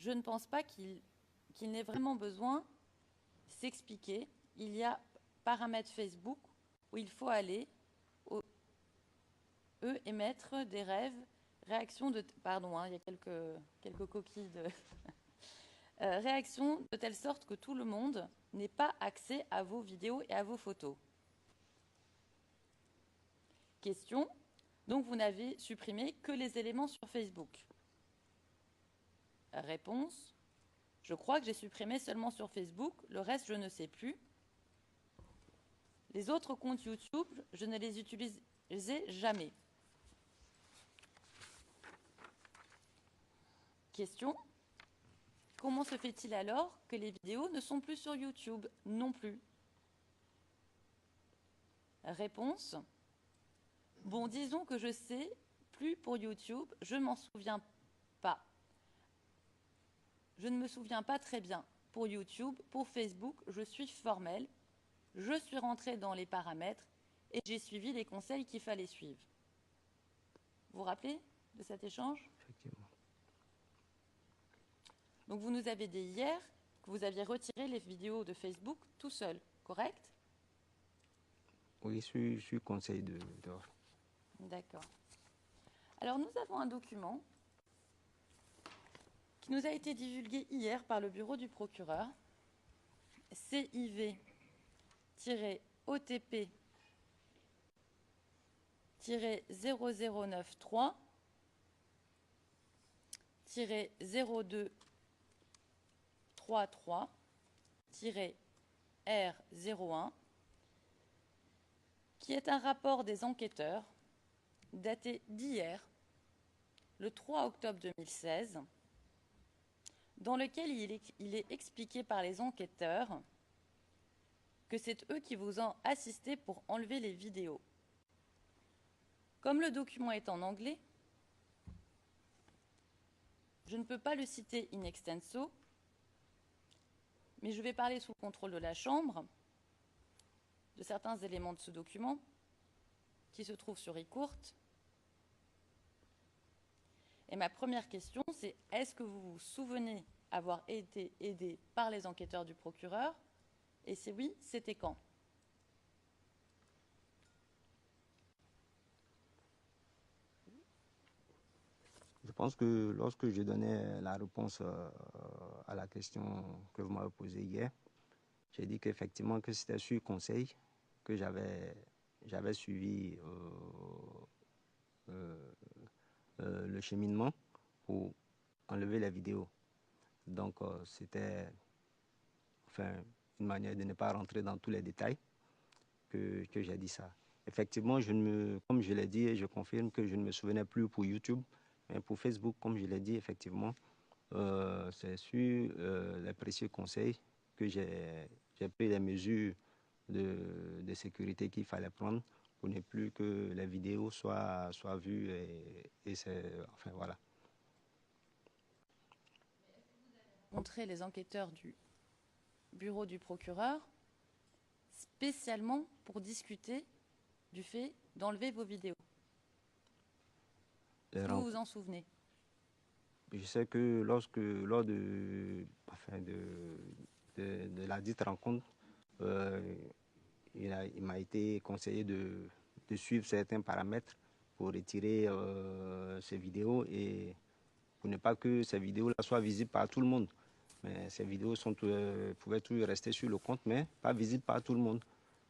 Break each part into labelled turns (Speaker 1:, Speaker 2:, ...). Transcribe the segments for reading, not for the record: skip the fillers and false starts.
Speaker 1: je ne pense pas qu'il n'ait vraiment besoin s'expliquer. Il y a paramètres Facebook où il faut aller, émettre des rêves, réactions de... Pardon, il y a quelques coquilles de... réactions de telle sorte que tout le monde n'ait pas accès à vos vidéos et à vos photos. Question. Donc vous n'avez supprimé que les éléments sur Facebook. Réponse. Je crois que j'ai supprimé seulement sur Facebook, le reste je ne sais plus. Les autres comptes YouTube, je ne les utilisais jamais. Question. Comment se fait-il alors que les vidéos ne sont plus sur YouTube non plus? Réponse. Bon, disons que je sais plus pour YouTube, je m'en souviens pas. Je ne me souviens pas très bien. Pour YouTube, pour Facebook, je suis formelle. Je suis rentrée dans les paramètres et j'ai suivi les conseils qu'il fallait suivre. Vous vous rappelez de cet échange?
Speaker 2: Effectivement.
Speaker 1: Donc vous nous avez dit hier que vous aviez retiré les vidéos de Facebook tout seul, correct?
Speaker 2: Oui, je suis conseil de...
Speaker 1: D'accord. Alors nous avons un document qui nous a été divulgué hier par le bureau du procureur, CIV-OTP-0093 0233 R01, qui est un rapport des enquêteurs daté d'hier, le 3 octobre 2016, dans lequel il est expliqué par les enquêteurs que c'est eux qui vous ont assisté pour enlever les vidéos. Comme le document est en anglais, je ne peux pas le citer in extenso, mais je vais parler sous le contrôle de la Chambre de certains éléments de ce document qui se trouvent sur eCourt. Et ma première question, c'est est-ce que vous vous souvenez avoir été aidé par les enquêteurs du procureur? Et si oui, c'était quand?
Speaker 2: Je pense que lorsque je donnais la réponse à la question que vous m'avez posée hier, j'ai dit qu'effectivement que c'était sur conseil que j'avais suivi le cheminement pour enlever les vidéos. Donc c'était une manière de ne pas rentrer dans tous les détails que j'ai dit ça. Effectivement, comme je l'ai dit et je confirme que je ne me souvenais plus pour YouTube, mais pour Facebook, comme je l'ai dit, effectivement, c'est sur les précieux conseils que j'ai pris les mesures de sécurité qu'il fallait prendre pour ne plus que les vidéos soient vues et c'est, enfin voilà.
Speaker 1: Rencontrer les enquêteurs du bureau du procureur spécialement pour discuter du fait d'enlever vos vidéos. Est-ce que vous vous en souvenez?
Speaker 2: Je sais que lors de la dite rencontre, il m'a été conseillé de suivre certains paramètres pour retirer ces vidéos et pour ne pas que ces vidéos-là soient visibles par tout le monde. Mais ces vidéos pouvaient toujours rester sur le compte, mais pas visibles par tout le monde.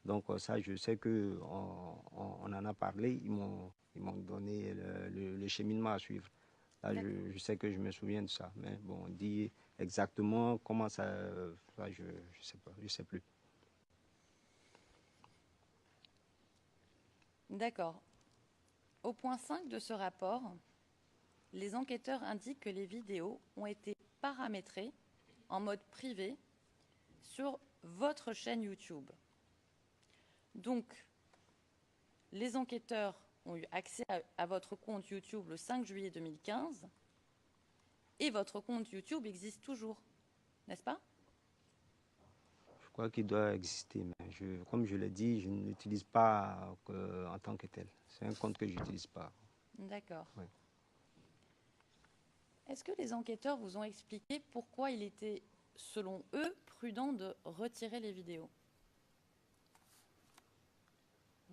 Speaker 2: Donc ça, je sais qu'on on en a parlé, ils m'ont donné le cheminement à suivre. Là, je sais que je me souviens de ça. Mais bon, on dit exactement comment ça je sais pas, je sais plus.
Speaker 1: D'accord. Au point 5 de ce rapport, les enquêteurs indiquent que les vidéos ont été paramétrées en mode privé sur votre chaîne YouTube. Donc, les enquêteurs ont eu accès à votre compte YouTube le 5 juillet 2015 et votre compte YouTube existe toujours, n'est-ce pas?
Speaker 2: Je crois qu'il doit exister, mais comme je l'ai dit, je ne l'utilise pas en tant que tel. C'est un compte que je n'utilise pas.
Speaker 1: D'accord.
Speaker 2: Oui.
Speaker 1: Est-ce que les enquêteurs vous ont expliqué pourquoi il était, selon eux, prudent de retirer les vidéos?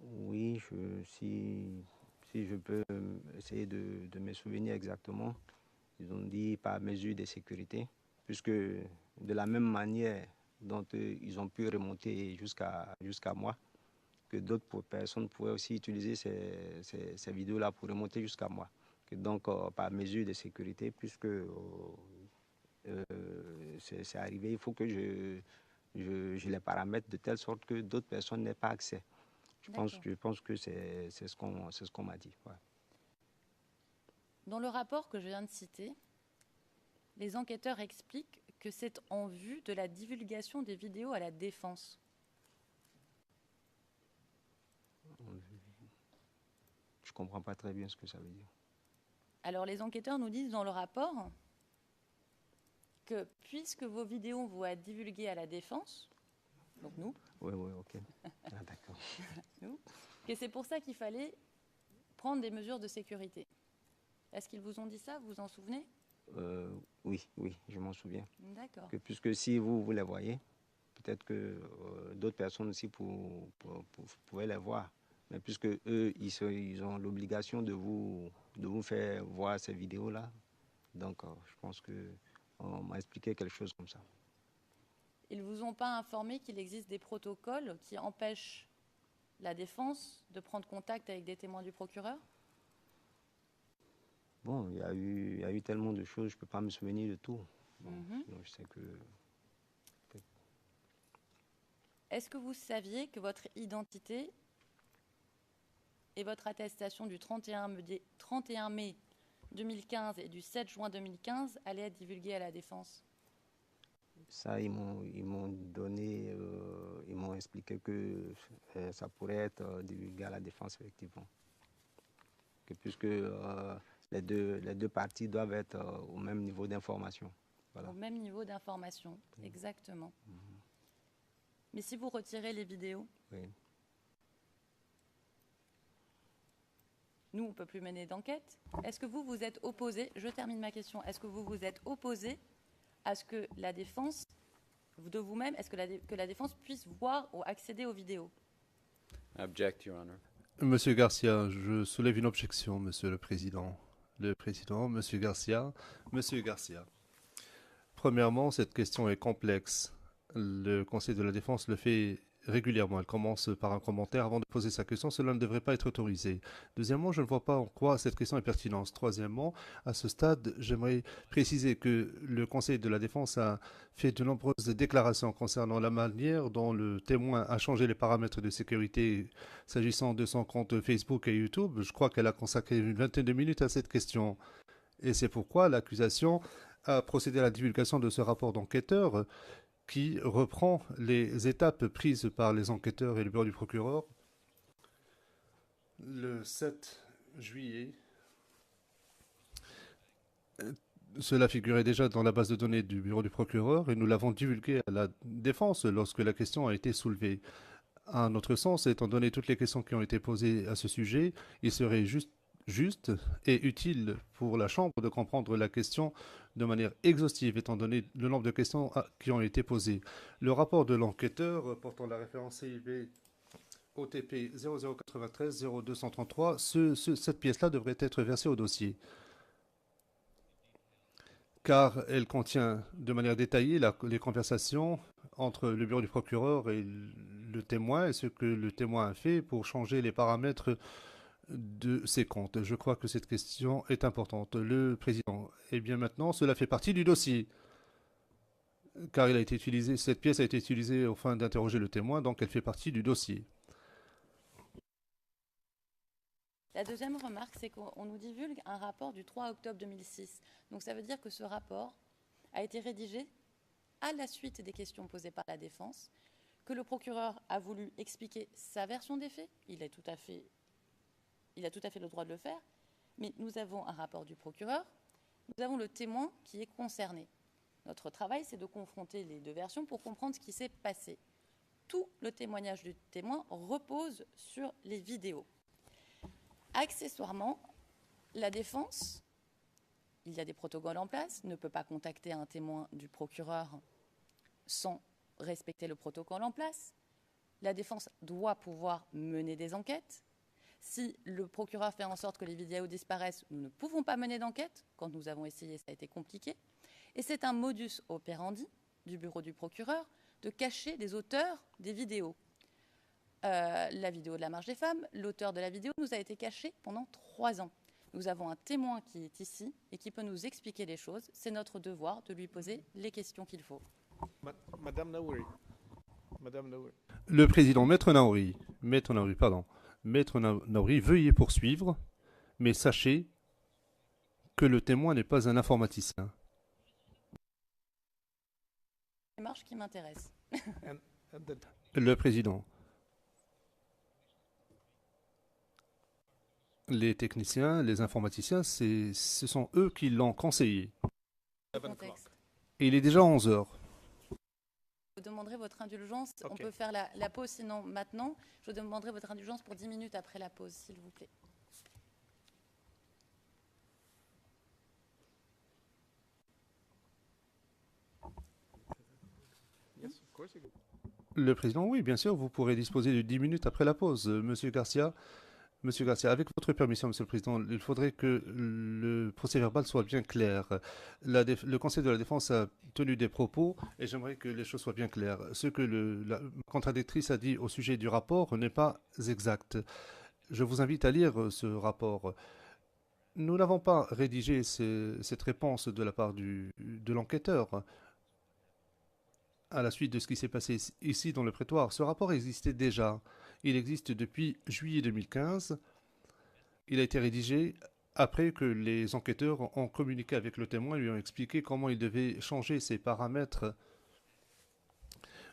Speaker 2: Oui, si je peux essayer de me souvenir exactement, ils ont dit par mesure de sécurité, puisque de la même manière dont ils ont pu remonter jusqu'à moi, que d'autres personnes pouvaient aussi utiliser ces vidéos-là pour remonter jusqu'à moi. Que donc, par mesure de sécurité, puisque c'est arrivé, il faut que je les paramètre de telle sorte que d'autres personnes n'aient pas accès. Je pense que c'est ce qu'on m'a dit. Ouais.
Speaker 1: Dans le rapport que je viens de citer, les enquêteurs expliquent que c'est en vue de la divulgation des vidéos à la défense.
Speaker 2: Je ne comprends pas très bien ce que ça veut dire.
Speaker 1: Alors les enquêteurs nous disent dans le rapport que puisque vos vidéos vont être divulguées à la défense, donc nous,
Speaker 2: oui, ok. Ah, d'accord.
Speaker 1: nous, que c'est pour ça qu'il fallait prendre des mesures de sécurité. Est-ce qu'ils vous ont dit ça? Vous vous en souvenez?
Speaker 2: Oui, je m'en souviens.
Speaker 1: D'accord.
Speaker 2: Que puisque si vous les voyez, peut-être que d'autres personnes aussi pouvaient les voir. Mais puisque eux, ils ont l'obligation de vous faire voir ces vidéos-là, donc je pense qu'on m'a expliqué quelque chose comme ça.
Speaker 1: Ils ne vous ont pas informé qu'il existe des protocoles qui empêchent la défense de prendre contact avec des témoins du procureur?
Speaker 2: Bon, il y a eu tellement de choses, je ne peux pas me souvenir de tout. Bon, sinon, je sais que...
Speaker 1: Est-ce que vous saviez que votre identité et votre attestation du 31 mai 2015 et du 7 juin 2015 allaient être divulguées à la défense?
Speaker 2: Ça, ils m'ont donné, ils m'ont expliqué que ça pourrait être divulgué à la défense, effectivement. Que puisque les deux parties doivent être au même niveau d'information. Voilà.
Speaker 1: Au même niveau d'information, exactement. Mais si vous retirez les vidéos,
Speaker 2: oui.
Speaker 1: Nous, on ne peut plus mener d'enquête. Est-ce que vous vous êtes opposé, je termine ma question, est-ce que vous vous êtes opposé à ce que la défense, de vous-même, est-ce que la défense puisse voir ou accéder aux vidéos?
Speaker 3: Object, Your Honor.
Speaker 4: Monsieur Garcia, je soulève une objection, Monsieur le Président. Le Président, Monsieur Garcia. Monsieur Garcia. Premièrement, cette question est complexe. Le Conseil de la Défense le fait régulièrement. Elle commence par un commentaire avant de poser sa question. Cela ne devrait pas être autorisé. Deuxièmement, je ne vois pas en quoi cette question est pertinente. Troisièmement, à ce stade, j'aimerais préciser que le Conseil de la Défense a fait de nombreuses déclarations concernant la manière dont le témoin a changé les paramètres de sécurité s'agissant de son compte Facebook et YouTube. Je crois qu'elle a consacré une vingtaine de minutes à cette question. Et c'est pourquoi l'accusation a procédé à la divulgation de ce rapport d'enquêteur qui reprend les étapes prises par les enquêteurs et le bureau du procureur le 7 juillet. Cela figurait déjà dans la base de données du bureau du procureur et nous l'avons divulgué à la défense lorsque la question a été soulevée. À notre sens, étant donné toutes les questions qui ont été posées à ce sujet, il serait juste et utile pour la Chambre de comprendre la question de manière exhaustive, étant donné le nombre de questions qui ont été posées. Le rapport de l'enquêteur portant la référence CIV OTP 0093 0233, cette pièce-là devrait être versée au dossier, car elle contient de manière détaillée les conversations entre le bureau du procureur et le témoin et ce que le témoin a fait pour changer les paramètres de ses comptes. Je crois que cette question est importante. Le président, eh bien maintenant, cela fait partie du dossier, car cette pièce a été utilisée aux fins d'interroger le témoin, donc elle fait partie du dossier.
Speaker 1: La deuxième remarque, c'est qu'on nous divulgue un rapport du 3 octobre 2006. Donc ça veut dire que ce rapport a été rédigé à la suite des questions posées par la défense, que le procureur a voulu expliquer sa version des faits. Il a tout à fait le droit de le faire, mais nous avons un rapport du procureur, nous avons le témoin qui est concerné. Notre travail, c'est de confronter les deux versions pour comprendre ce qui s'est passé. Tout le témoignage du témoin repose sur les vidéos. Accessoirement, la défense, il y a des protocoles en place, ne peut pas contacter un témoin du procureur sans respecter le protocole en place. La défense doit pouvoir mener des enquêtes. Si le procureur fait en sorte que les vidéos disparaissent, nous ne pouvons pas mener d'enquête. Quand nous avons essayé, ça a été compliqué. Et c'est un modus operandi du bureau du procureur de cacher les auteurs des vidéos. La vidéo de la marche des femmes, l'auteur de la vidéo nous a été caché pendant 3 ans. Nous avons un témoin qui est ici et qui peut nous expliquer les choses. C'est notre devoir de lui poser les questions qu'il faut.
Speaker 5: Madame Naouri. Madame Naouri.
Speaker 4: Le président, Maître Naouri, veuillez poursuivre, mais sachez que le témoin n'est pas un informaticien.
Speaker 1: C'est la marche qui m'intéresse.
Speaker 4: Le président. Les techniciens, les informaticiens, ce sont eux qui l'ont conseillé.
Speaker 1: Contexte.
Speaker 4: Et il est déjà 11 heures.
Speaker 1: Je vous demanderai votre indulgence.
Speaker 5: Ok.
Speaker 1: On peut faire la pause, sinon maintenant. Je vous demanderai votre indulgence pour 10 minutes après la pause, s'il vous plaît.
Speaker 5: Yes, of course you can.
Speaker 4: Le président, oui, bien sûr, vous pourrez disposer de 10 minutes après la pause. Monsieur Garcia, avec votre permission, Monsieur le Président, il faudrait que le procès-verbal soit bien clair. Le Conseil de la Défense a tenu des propos et j'aimerais que les choses soient bien claires. Ce que la contradictrice a dit au sujet du rapport n'est pas exact. Je vous invite à lire ce rapport. Nous n'avons pas rédigé cette réponse de la part de l'enquêteur à la suite de ce qui s'est passé ici dans le prétoire. Ce rapport existait déjà. Il existe depuis juillet 2015. Il a été rédigé après que les enquêteurs ont communiqué avec le témoin et lui ont expliqué comment il devait changer ses paramètres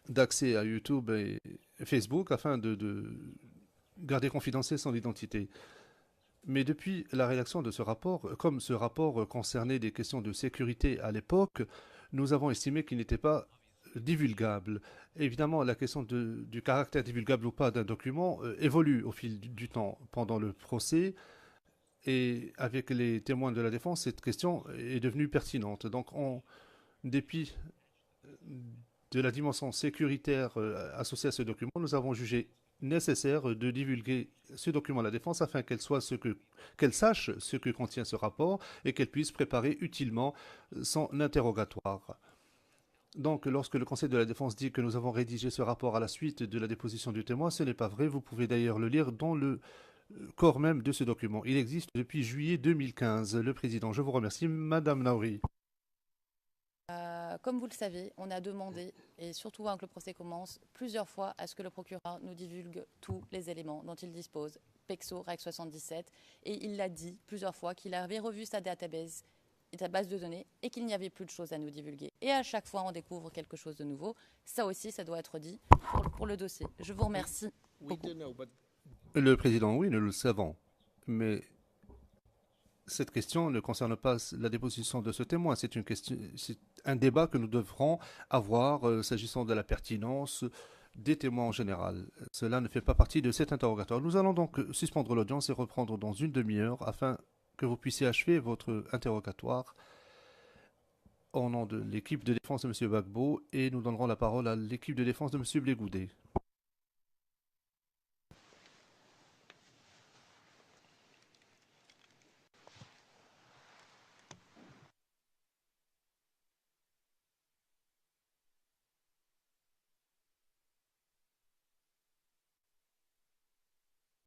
Speaker 4: d'accès à YouTube et Facebook afin de garder confidentiel son identité. Mais depuis la rédaction de ce rapport, comme ce rapport concernait des questions de sécurité à l'époque, nous avons estimé qu'il n'était pas divulgable. Évidemment, la question du caractère divulgable ou pas d'un document évolue au fil du temps pendant le procès et avec les témoins de la défense, cette question est devenue pertinente. Donc, en dépit de la dimension sécuritaire associée à ce document, nous avons jugé nécessaire de divulguer ce document à la défense afin qu'elle sache ce que contient ce rapport et qu'elle puisse préparer utilement son interrogatoire. Donc, lorsque le Conseil de la Défense dit que nous avons rédigé ce rapport à la suite de la déposition du témoin, ce n'est pas vrai. Vous pouvez d'ailleurs le lire dans le corps même de ce document. Il existe depuis juillet 2015. Le Président, je vous remercie. Madame Naouri.
Speaker 1: Comme vous le savez, on a demandé, et surtout avant que le procès commence, plusieurs fois à ce que le procureur nous divulgue tous les éléments dont il dispose, PEXO, REC 77, et il l'a dit plusieurs fois qu'il avait revu sa database sa base de données et qu'il n'y avait plus de choses à nous divulguer. Et à chaque fois, on découvre quelque chose de nouveau. Ça aussi, ça doit être dit pour le dossier. Je vous remercie beaucoup.
Speaker 4: Le Président, oui, nous le savons. Mais cette question ne concerne pas la déposition de ce témoin. C'est un débat que nous devrons avoir s'agissant de la pertinence des témoins en général. Cela ne fait pas partie de cet interrogatoire. Nous allons donc suspendre l'audience et reprendre dans une demi-heure afin que vous puissiez achever votre interrogatoire au nom de l'équipe de défense de M. Bagbo et nous donnerons la parole à l'équipe de défense de M. Blégoudet.